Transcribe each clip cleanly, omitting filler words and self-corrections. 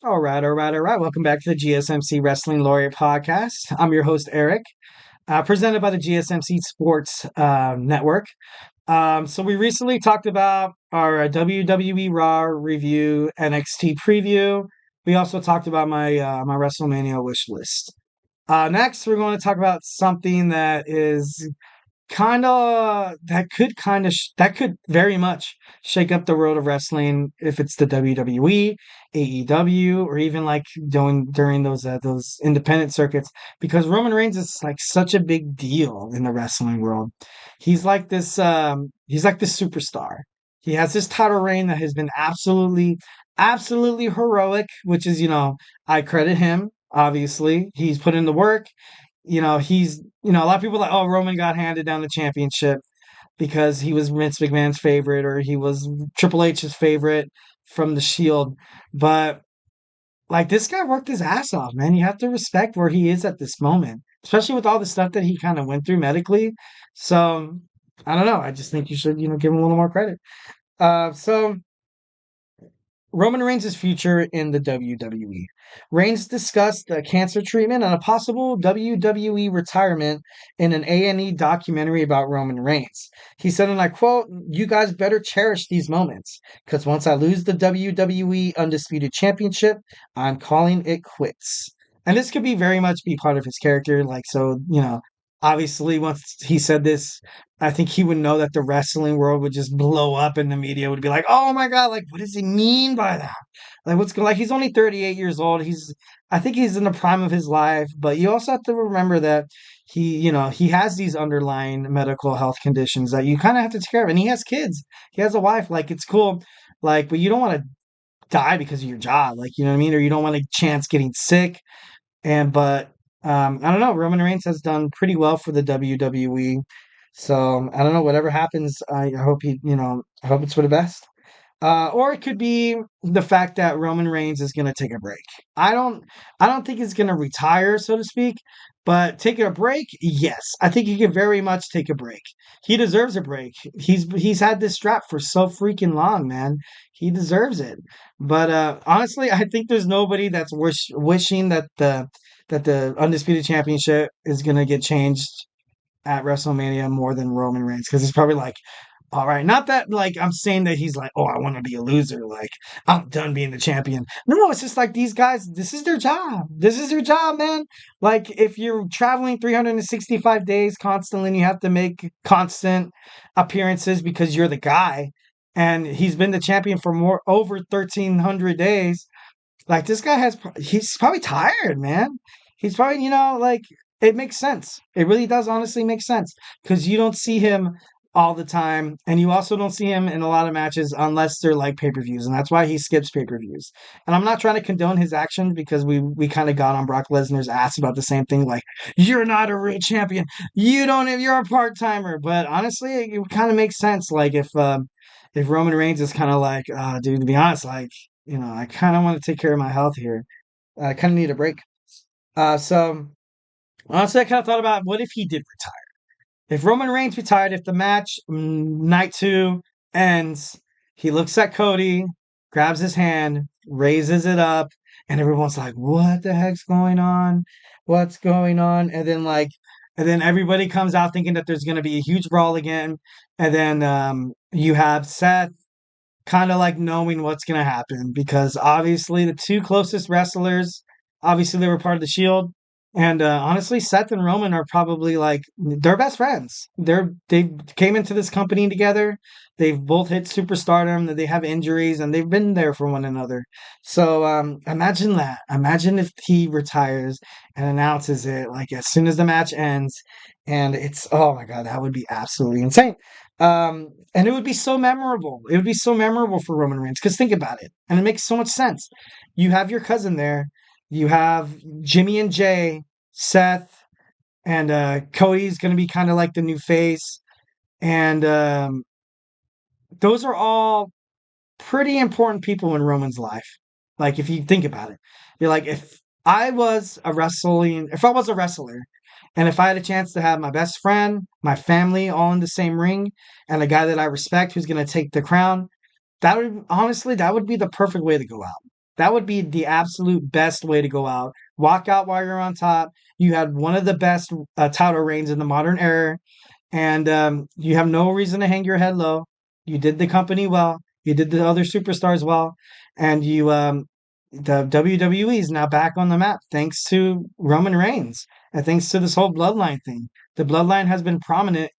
All right. Welcome back to the GSMC Wrestling Laureate Podcast. I'm your host, Eric, presented by the GSMC Sports Network. So we recently talked about our WWE Raw review, NXT preview. We also talked about my WrestleMania wish list. Next, we're going to talk about something that could very much shake up the world of wrestling if it's the WWE, AEW, or even like during those independent circuits, because Roman Reigns is like such a big deal in the wrestling world. He's like this superstar. He has this title reign that has been absolutely heroic, which is, I credit him. Obviously, he's put in the work. A lot of people are like, oh, Roman got handed down the championship because he was Vince McMahon's favorite or he was Triple H's favorite from the Shield. But like this guy worked his ass off, man. You have to respect where he is at this moment, especially with all the stuff that he kind of went through medically. So I don't know. I just think you should, give him a little more credit. So Roman Reigns' future in the WWE. Reigns discussed cancer treatment and a possible WWE retirement in an A&E documentary about Roman Reigns. He said, and I quote, "You guys better cherish these moments, because once I lose the WWE Undisputed Championship, I'm calling it quits." And this could be very much be part of his character. Obviously, once he said this, I think he would know that the wrestling world would just blow up and the media would be like, "Oh my God, like, what does he mean by that? Like, he's only 38 years old. I think he's in the prime of his life, but you also have to remember that he has these underlying medical health conditions that you kind of have to take care of. And he has kids, he has a wife. Like, it's cool. Like, but you don't want to die because of your job. Like, you know what I mean? Or you don't want to chance getting sick. I don't know. Roman Reigns has done pretty well for the WWE. So I don't know. Whatever happens, I hope I hope it's for the best. Or it could be the fact that Roman Reigns is going to take a break. I don't, I don't think he's going to retire, so to speak. But taking a break, yes, I think he could very much take a break. He deserves a break. He's had this strap for so freaking long, man. He deserves it. But honestly, I think there's nobody that's wishing that the undisputed championship is going to get changed at WrestleMania more than Roman Reigns, because he's probably like, all right, not that like I'm saying that he's like, oh, I want to be a loser, like I'm done being the champion. No, it's just like these guys, this is their job. This is their job, man. Like if you're traveling 365 days constantly and you have to make constant appearances because you're the guy, and he's been the champion for more over 1,300 days. Like this guy he's probably tired, man. He's probably, like it makes sense. It really does honestly make sense because you don't see him all the time, and you also don't see him in a lot of matches unless they're like pay-per-views, and that's why he skips pay-per-views. And I'm not trying to condone his actions because we kind of got on Brock Lesnar's ass about the same thing, like you're not a real champion, you're a part-timer. But honestly, it kind of makes sense. Like if Roman Reigns is kind of like, dude, to be honest, like I kind of want to take care of my health here. I kind of need a break. So honestly, I kind of thought about what if he did retire. If Roman Reigns retired, if the match night two ends, he looks at Cody, grabs his hand, raises it up, and everyone's like, "What the heck's going on? What's going on?" And then everybody comes out thinking that there's going to be a huge brawl again, and then you have Seth kind of like knowing what's going to happen, because obviously the two closest wrestlers, obviously they were part of the Shield. And honestly, Seth and Roman are probably like they're best friends. They came into this company together. They've both hit superstardom. They have injuries, and they've been there for one another. So imagine that. Imagine if he retires and announces it like as soon as the match ends, and it's, oh my God, that would be absolutely insane. And it would be so memorable. It would be so memorable for Roman Reigns, because think about it, and it makes so much sense. You have your cousin there. You have Jimmy and Jay, Seth, and Cody's going to be kind of like the new face. And those are all pretty important people in Roman's life. Like, if you think about it, you're like, if I was a wrestler, and if I had a chance to have my best friend, my family all in the same ring, and a guy that I respect who's going to take the crown, that would be the perfect way to go out. That would be the absolute best way to go out. Walk out while you're on top. You had one of the best title reigns in the modern era, and you have no reason to hang your head low. You did the company well. You did the other superstars well, and the WWE is now back on the map thanks to Roman Reigns and thanks to this whole bloodline thing. The bloodline has been prominent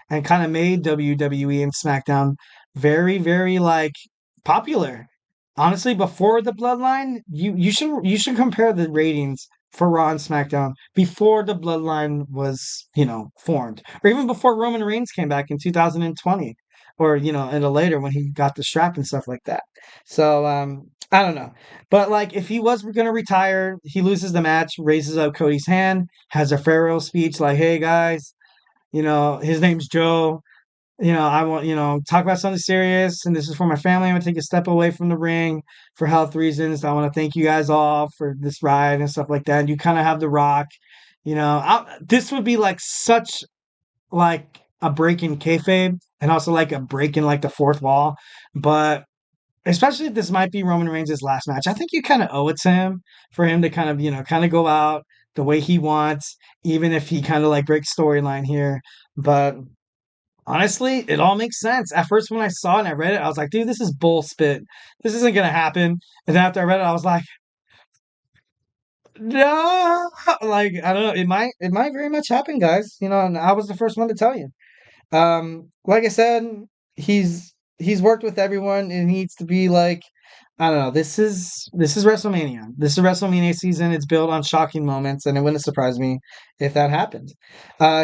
and kind of made WWE and SmackDown very, very like popular. Honestly, before the bloodline, you should compare the ratings for Raw and SmackDown before the bloodline was, formed. Or even before Roman Reigns came back in 2020. Or, and later when he got the strap and stuff like that. So I don't know. But like if he was gonna retire, he loses the match, raises up Cody's hand, has a farewell speech like, hey guys, his name's Joe. I want, talk about something serious, and this is for my family. I'm gonna take a step away from the ring for health reasons. I want to thank you guys all for this ride and stuff like that. And you kind of have The Rock, this would be like such like a break in kayfabe, and also like a break in like the fourth wall. But especially if this might be Roman Reigns' last match, I think you kind of owe it to him for him to kind of, kind of go out the way he wants, even if he kind of like breaks storyline here. But honestly, it all makes sense. At first, when I saw it and I read it, I was like, dude, this is bull spit. This isn't gonna happen. And then after I read it, I was like, no, like I don't know. It might very much happen, guys. And I was the first one to tell you. Like I said, he's worked with everyone, and he needs to be like, I don't know. This is WrestleMania. This is WrestleMania season. It's built on shocking moments, and it wouldn't surprise me if that happened.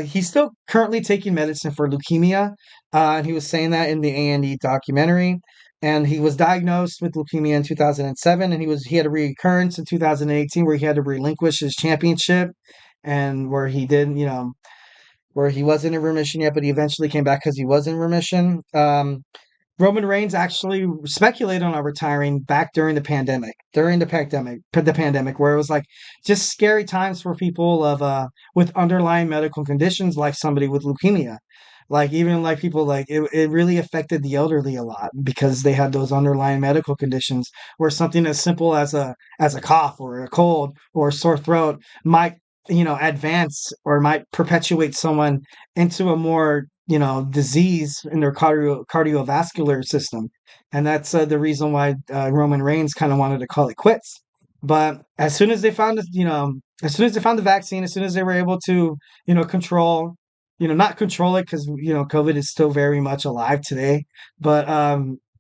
He's still currently taking medicine for leukemia, and he was saying that in the A&E documentary. And he was diagnosed with leukemia in 2007, and he had a recurrence in 2018 where he had to relinquish his championship, and where he did, where he wasn't in remission yet, but he eventually came back because he was in remission. Roman Reigns actually speculated on retiring back during the pandemic, where it was like just scary times for people with underlying medical conditions, like somebody with leukemia. Like even like people like it really affected the elderly a lot because they had those underlying medical conditions where something as simple as a cough or a cold or a sore throat might advance or might perpetuate someone into a more disease in their cardiovascular system. And that's the reason why Roman Reigns kind of wanted to call it quits. But as soon as they found as soon as they found the vaccine, as soon as they were able to control, not control it, because COVID is still very much alive today, but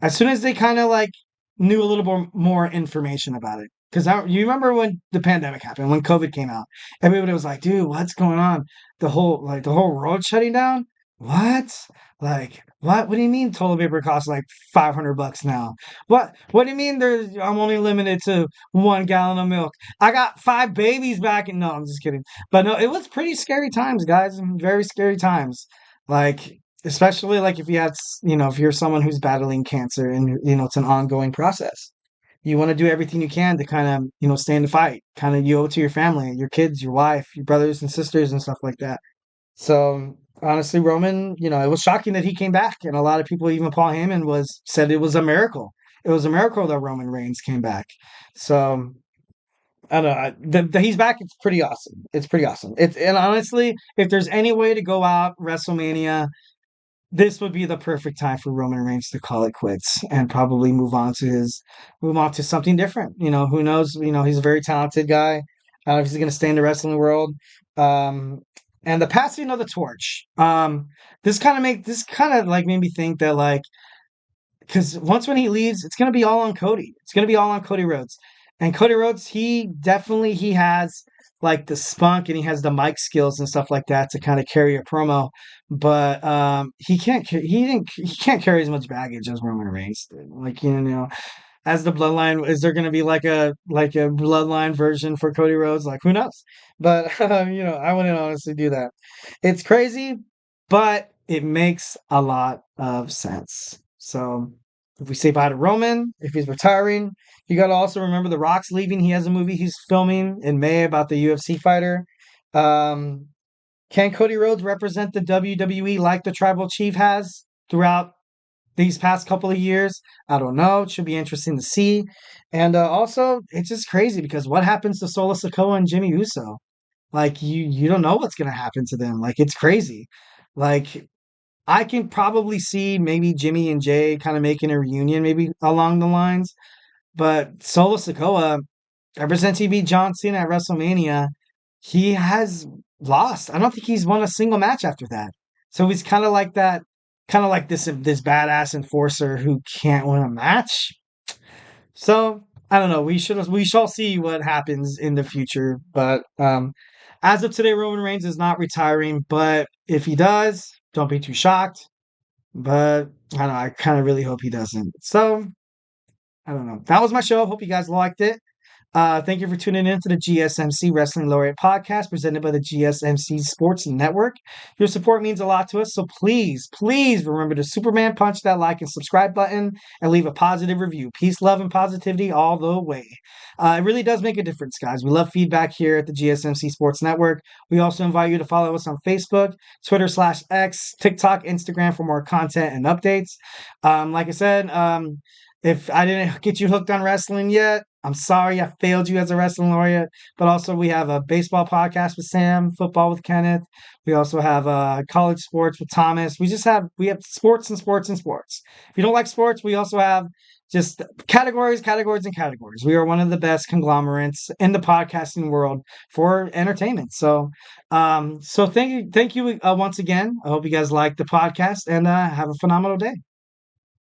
as soon as they kind of like knew a little more information about it. Because you remember when the pandemic happened, when COVID came out, everybody was like, "Dude, what's going on? The whole world shutting down? What? Like, what? What do you mean toilet paper costs like $500 now? What do you mean I'm only limited to 1 gallon of milk? I got 5 babies back." And no, I'm just kidding. But no, it was pretty scary times, guys. Very scary times. Like, especially like if you're someone who's battling cancer and it's an ongoing process. You want to do everything you can to kind of stay in the fight. Kind of you owe it to your family, your kids, your wife, your brothers and sisters, and stuff like that. So honestly, Roman, it was shocking that he came back, and a lot of people, even Paul Heyman, said it was a miracle. It was a miracle that Roman Reigns came back. So I don't know. He's back. It's pretty awesome. It's pretty awesome. And honestly, if there's any way to go out WrestleMania, this would be the perfect time for Roman Reigns to call it quits and probably move on to something different. Who knows? He's a very talented guy. I don't know if he's going to stay in the wrestling world. Um, and the passing of the torch. This kind of like made me think that like because once when he leaves, it's gonna be all on Cody. It's gonna be all on Cody Rhodes. And Cody Rhodes, he has like the spunk and he has the mic skills and stuff like that to kind of carry a promo, but he can't carry as much baggage as Roman Reigns did. Like as the bloodline, is there going to be like a bloodline version for Cody Rhodes? Like who knows? But I wouldn't honestly do that. It's crazy, but it makes a lot of sense. So if we say bye to Roman, if he's retiring, you got to also remember The Rock's leaving. He has a movie he's filming in May about the UFC fighter. Um, can Cody Rhodes represent the WWE like the Tribal Chief has throughout these past couple of years. I don't know. It should be interesting to see. And also, it's just crazy because what happens to Solo Sikoa and Jimmy Uso? Like you don't know what's gonna happen to them. Like it's crazy. Like I can probably see maybe Jimmy and Jay kind of making a reunion, maybe along the lines. But Solo Sikoa, ever since he beat John Cena at WrestleMania, he has lost. I don't think he's won a single match after that. So he's kind of like that, kind of like this badass enforcer who can't win a match. So I don't know. We shall see what happens in the future. But as of today, Roman Reigns is not retiring. But if he does, don't be too shocked. But I don't know. I kind of really hope he doesn't. So I don't know. That was my show. Hope you guys liked it. Thank you for tuning in to the GSMC Wrestling Laureate Podcast presented by the GSMC Sports Network. Your support means a lot to us, so please remember to Superman punch that like and subscribe button and leave a positive review. Peace, love, and positivity all the way. It really does make a difference, guys. We love feedback here at the GSMC Sports Network. We also invite you to follow us on Facebook, Twitter/X, TikTok, Instagram for more content and updates. Like I said, if I didn't get you hooked on wrestling yet, I'm sorry I failed you as a wrestling laureate. But also, we have a baseball podcast with Sam, football with Kenneth. We also have college sports with Thomas. We have sports and sports and sports. If you don't like sports, we also have just categories, categories, and categories. We are one of the best conglomerates in the podcasting world for entertainment. So thank you once again. I hope you guys like the podcast and have a phenomenal day.